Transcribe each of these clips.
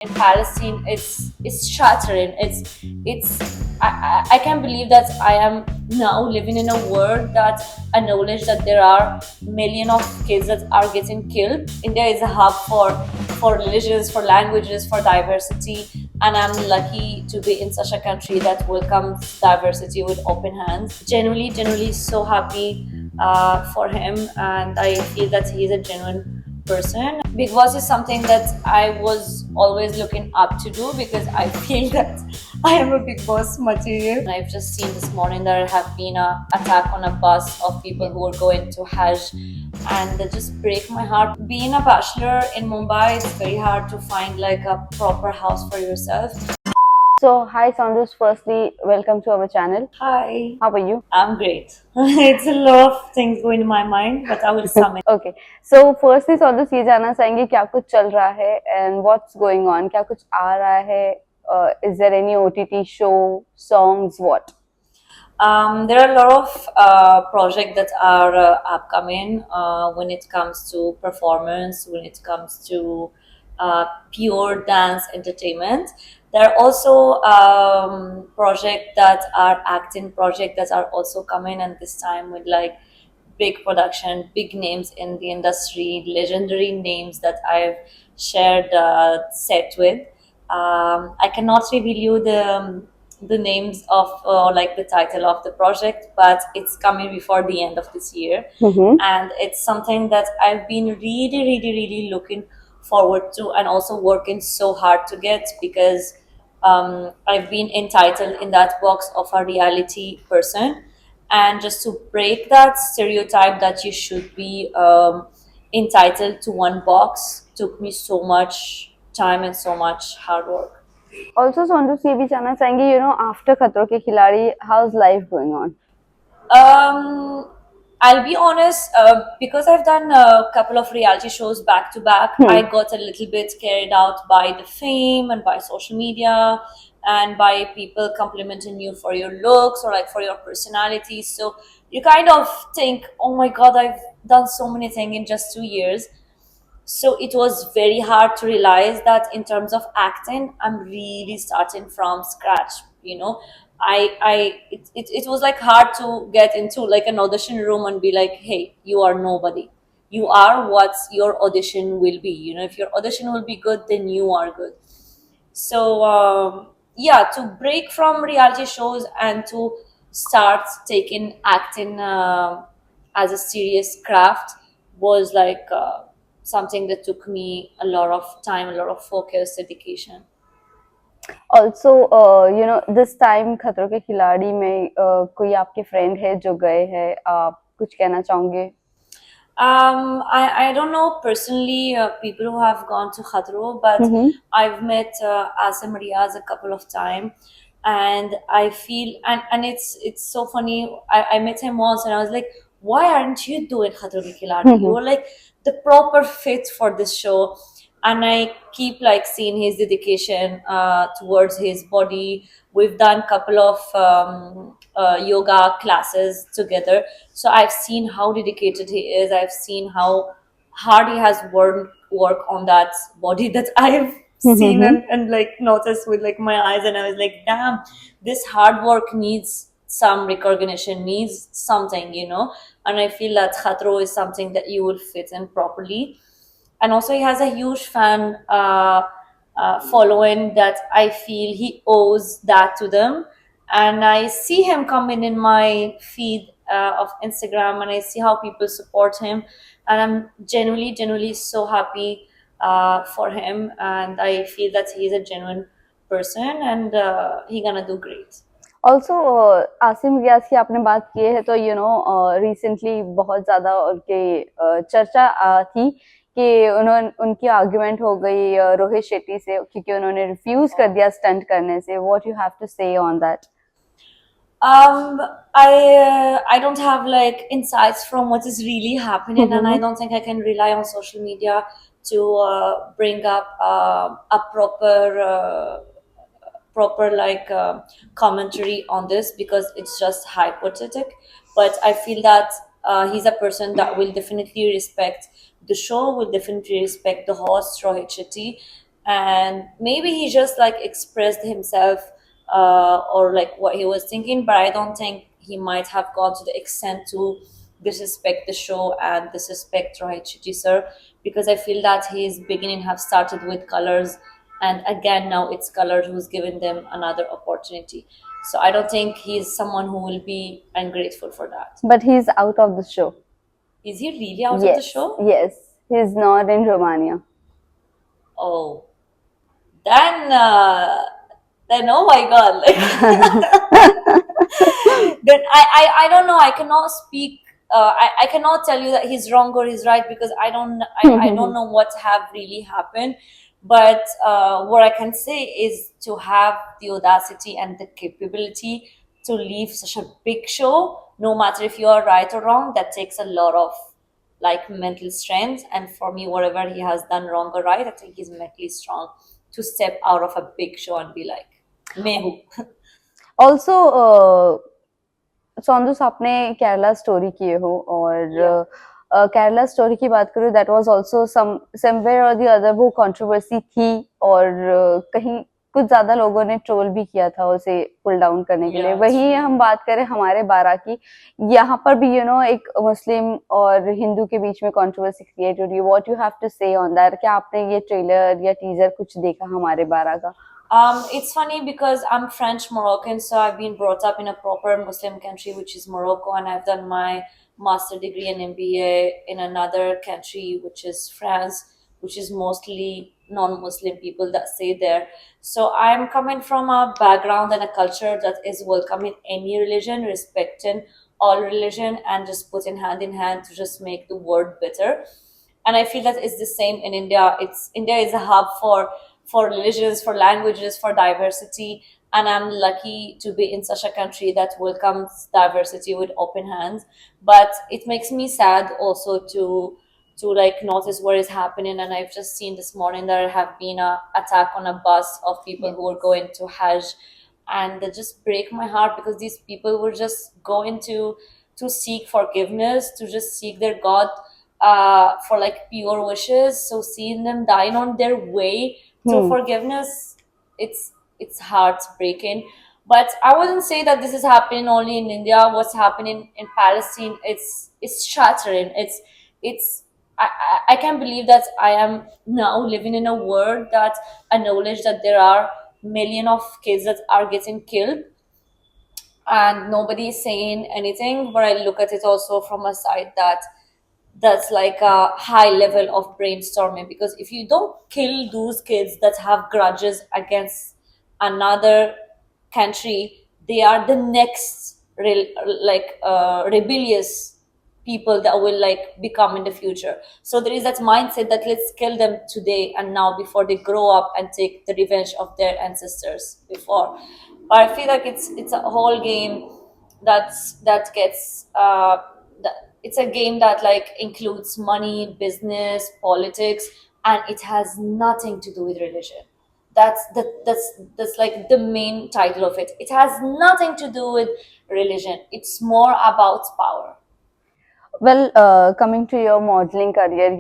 in Palestine, it's shattering. I can't believe that I am now living in a world that acknowledge that there are millions of kids that are getting killed. India is a hub for religions, for languages, for diversity, and I'm lucky to be in such a country that welcomes diversity with open hands. Genuinely so happy for him, and I feel that he's a genuine person. Big Boss is something that I was always looking up to do because I feel that I am a Big Boss material. And I've just seen this morning there have been a attack on a bus of people who are going to Hajj, and they just break my heart. Being a bachelor in Mumbai, it's very hard to find like a proper house for yourself. So, hi Soundous, firstly, welcome to our channel. Hi, How are you? I'm great. It's a lot of things going in my mind, but I will sum it. Okay, so firstly Soundous ये जानना चाहेंगे क्या कुछ चल रहा है and what's going on? क्या कुछ आ रहा है? Is there any OTT show, songs, what? There are a lot of projects that are upcoming when it comes to performance, when it comes to pure dance entertainment. There are also projects that are acting projects that are also coming, and this time with like big production, big names in the industry, legendary names that I've shared set with. I cannot reveal you the names of like the title of the project, but it's coming before the end of this year, and it's something that I've been really looking forward to, and also working so hard to get because I've been entitled in that box of a reality person, and just to break that stereotype that you should be entitled to one box took me so much time and so much hard work. Also, Soundous ये भी जानना चाहेंगे, after खतरों के खिलाड़ी, how's life going on? I'll be honest, because I've done a couple of reality shows back to back, I got a little bit carried out by the fame and by social media and by people complimenting you for your looks or like for your personality. So you kind of think, oh my God, I've done so many things in just 2 years. So it was very hard to realize that in terms of acting I'm really starting from scratch. It was like hard to get into like an audition room and be like, hey, you are nobody, you are what your audition will be. If your audition will be good, then you are good. So yeah, to break from reality shows and to start taking acting as a serious craft was like something that took me a lot of time, a lot of focus, dedication. Also, this time खतरों के खिलाड़ी में कोई आपके friend है जो गए हैं, आप कुछ कहना चाहोगे? I don't know personally people who have gone to Khatro, but I've met Asim Riaz a couple of times, and I feel and it's so funny. I met him once, and I was like, "Why aren't you doing Khatro Ke Khiladi? You're like the proper fit for this show." And I keep like seeing his dedication towards his body. We've done a couple of yoga classes together, so I've seen how dedicated he is. I've seen how hard he has work on that body that I've seen and like noticed with like my eyes, and I was like, damn, this hard work needs some recognition, needs something. And I feel that khatro is something that you will fit in properly. And also he has a huge fan following that I feel he owes that to them. And I see him coming in my feed of Instagram, and I see how people support him, and I'm genuinely so happy for him, and I feel that he's a genuine person, and he gonna do great. Also Asim Riyaz की आपने बात की है तो recently बहुत ज्यादा उनके चर्चा थी कि उनकी आर्ग्यूमेंट हो गई रोहित शेट्टी से क्योंकि उन्होंने रिफ्यूज कर दिया स्टंट करने से. व्हाट यू हैव टू से on that? I don't have like insights from what is really happening, and I don't think I can rely on social media to bring up a proper like commentary on this, because it's just hypothetical. But I feel that he's a person that will definitely respect the show, will definitely respect the host Rohit Shetty, and maybe he just like expressed himself, or like what he was thinking, but I don't think he might have gone to the extent to disrespect the show and disrespect Rohit Shetty sir, because I feel that his beginning have started with Colors, and again now it's Colors who's given them another opportunity. So I don't think he's someone who will be ungrateful for that. But he's out of the show. Is he really out of the Yes, show? yes. He's not in Romania. Oh, then oh my god, like then I don't know, I cannot speak, I cannot tell you that he's wrong or he's right, because I don't know what have really happened. But what I can say is to have the audacity and the capability to leave such a big show, no matter if you are right or wrong, that takes a lot of like mental strength. And for me, whatever he has done wrong or right, I think he's mentally strong to step out of a big show and be like, Mehu. Also, सौंदुस आपने Kerala story किए हो Yeah. और Kerala story की बात करूँ that was also somewhere और the other वो controversy थी और कहीं कुछ ज्यादा लोगों ने ट्रोल भी किया था उसे पुल डाउन करने के लिए Yeah, वहीं true. हम बात करें हमारे बारह की यहाँ पर भी एक मुस्लिम और हिंदू के बीच में कंट्रोवर्सी क्रिएट हो रही है व्हाट यू हैव टू से ऑन दैट क्या आपने ये ट्रेलर या टीजर कुछ देखा हमारे बारह का It's funny because I'm French Moroccan, so I've been brought up in a proper Muslim country, which is Morocco, and I've done my master degree and MBA in another country, which is France, which is mostly non-Muslim people that stay there. So I'm coming from a background and a culture that is welcoming any religion, respecting all religion, and just putting hand in hand to just make the world better. And I feel that it's the same in India. It's India is a hub for religions, for languages, for diversity, and I'm lucky to be in such a country that welcomes diversity with open hands. But it makes me sad also to like notice what is happening. And I've just seen this morning there have been a attack on a bus of people who were going to Hajj, and they just break my heart because these people were just going to seek forgiveness, to just seek their God, for like pure wishes. So seeing them dying on their way to hmm forgiveness, it's heartbreaking. But I wouldn't say that this is happening only in India. What's happening in Palestine, it's shattering. It's I can't believe that I am now living in a world that acknowledge that there are million of kids that are getting killed and nobody is saying anything. But I look at it also from a side that's like a high level of brainstorming, because if you don't kill those kids that have grudges against another country, they are the next rebellious people that will like become in the future. So there is that mindset that let's kill them today and now before they grow up and take the revenge of their ancestors before. But I feel like it's a whole game that gets it's a game that like includes money, business, politics, and it has nothing to do with religion. That's like the main title of it. It has nothing to do with religion. It's more about power. Well, coming to your modeling career,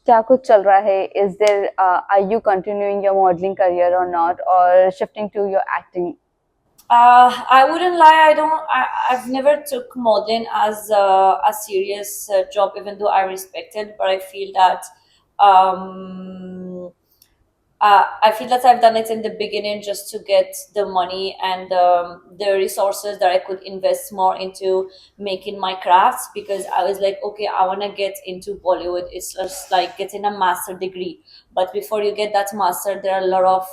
क्या कुछ चल रहा है? Is there, are you continuing your modeling career or not, or shifting to your acting? I wouldn't lie. I've never took modeling as a serious job, even though I respect it. But I feel that um, I feel that I've done it in the beginning just to get the money and the resources that I could invest more into making my crafts, because I was like, okay, I want to get into Bollywood. It's just like getting a master degree. But before you get that master, there are a lot of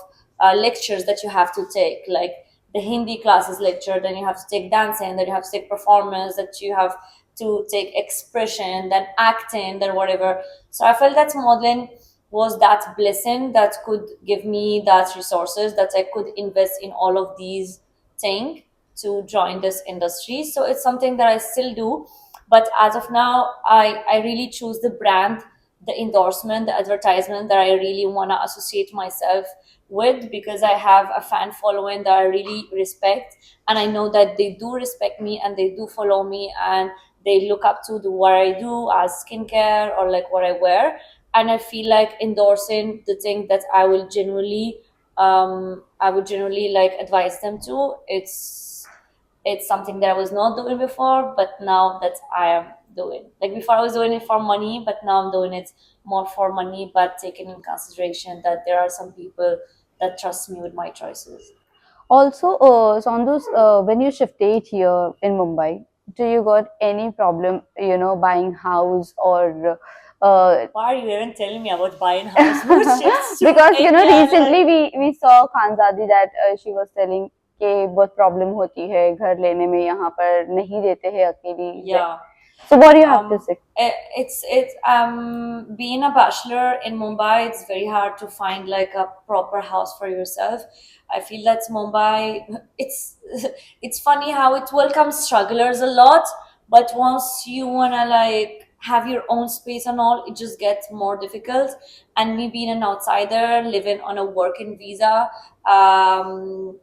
lectures that you have to take, like the Hindi classes lecture, then you have to take dancing, then you have to take performance, that you have to take expression, then acting, then whatever. So I felt that modeling was that blessing that could give me that resources that I could invest in all of these things to join this industry. So it's something that I still do. But as of now, I really choose the brand, the endorsement, the advertisement that I really want to associate myself with, because I have a fan following that I really respect. And I know that they do respect me and they do follow me and they look up to the what I do as skincare or like what I wear. and I feel like endorsing the thing that I would genuinely like advise them to. It's something that I was not doing before, but now that I am doing. Like before, I was doing it for money, but now I'm doing it more for money, but taking in consideration that there are some people that trust me with my choices. Also, Sondus, when you shifted here in Mumbai, do you got any problem, buying house or Why are you even telling me about buying house? Who shifts to because India? recently we saw Khanzadi that she was telling कि बहुत problem होती है घर लेने में यहाँ पर नहीं देते हैं अकेली Yeah. so what do you have to um say it's being a bachelor in Mumbai, it's very hard to find like a proper house for yourself. I feel that Mumbai, it's it's funny how it welcomes strugglers a lot, but once you wanna like have your own space and all, it just gets more difficult. And me being an outsider living on a working visa, um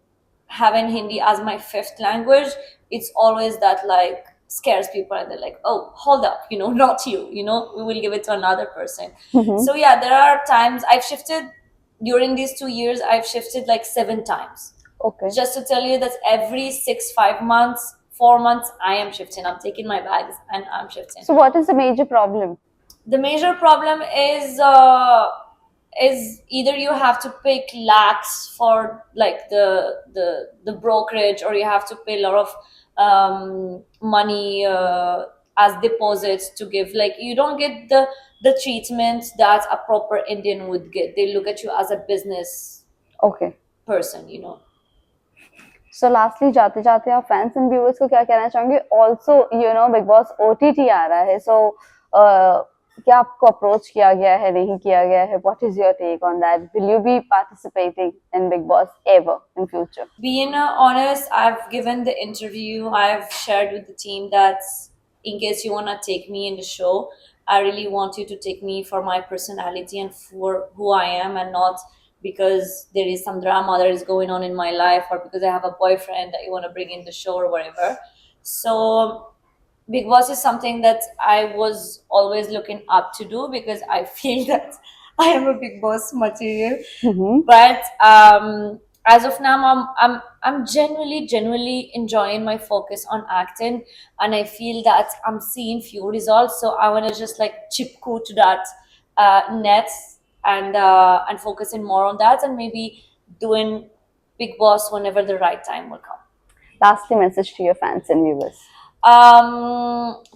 having Hindi as my fifth language, it's always that like scares people, and they're like, oh, hold up, not you, we will give it to another person. mm-hmm. So yeah, there are times I've shifted. During these 2 years, I've shifted like 7 times. Okay. Just to tell you that every 6 5 months, 4 months, I am shifting. I'm taking my bags and I'm shifting. So what is the major problem? The major problem is either you have to pay lakhs for like the brokerage, or you have to pay a lot of money as deposits to give. Like you don't get the treatment that a proper Indian would get. They look at you as a business Okay. person. So lastly, जाते जाते आप fans and viewers को क्या कहना चाहोंगे? Also, Big Boss OTT आ रहा है, so क्या आपको approach किया गया है, नहीं किया गया है? What is your take on that? Will you be participating in Big Boss ever in future? Being honest, I've given the interview. I've shared with the team that in case you want to take me in the show, I really want you to take me for my personality and for who I am, and not because there is some drama that is going on in my life, or because I have a boyfriend that you want to bring in the show or whatever. So Big Boss is something that I was always looking up to do, because I feel that I am a Big Boss material. Mm-hmm. But as of now, I'm genuinely enjoying my focus on acting, and I feel that I'm seeing few results. So I want to just like chip code to that net, and focusing more on that, and maybe doing Big Boss whenever the right time will come. Lastly, message to your fans and viewers.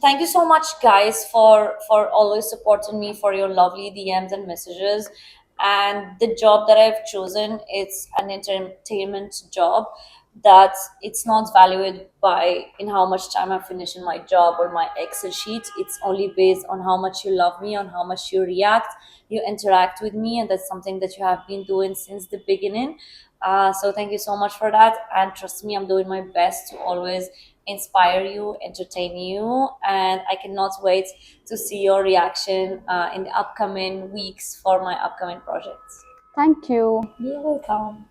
Thank you so much, guys, for always supporting me, for your lovely DMs and messages. And the job that I've chosen, it's an entertainment job, that it's not valued by in how much time I finish in my job or my Excel sheet. It's only based on how much you love me, on how much you react, you interact with me, and that's something that you have been doing since the beginning. So thank you so much for that, and trust me, I'm doing my best to always inspire you, entertain you, and I cannot wait to see your reaction in the upcoming weeks for my upcoming projects. Thank you. You're welcome.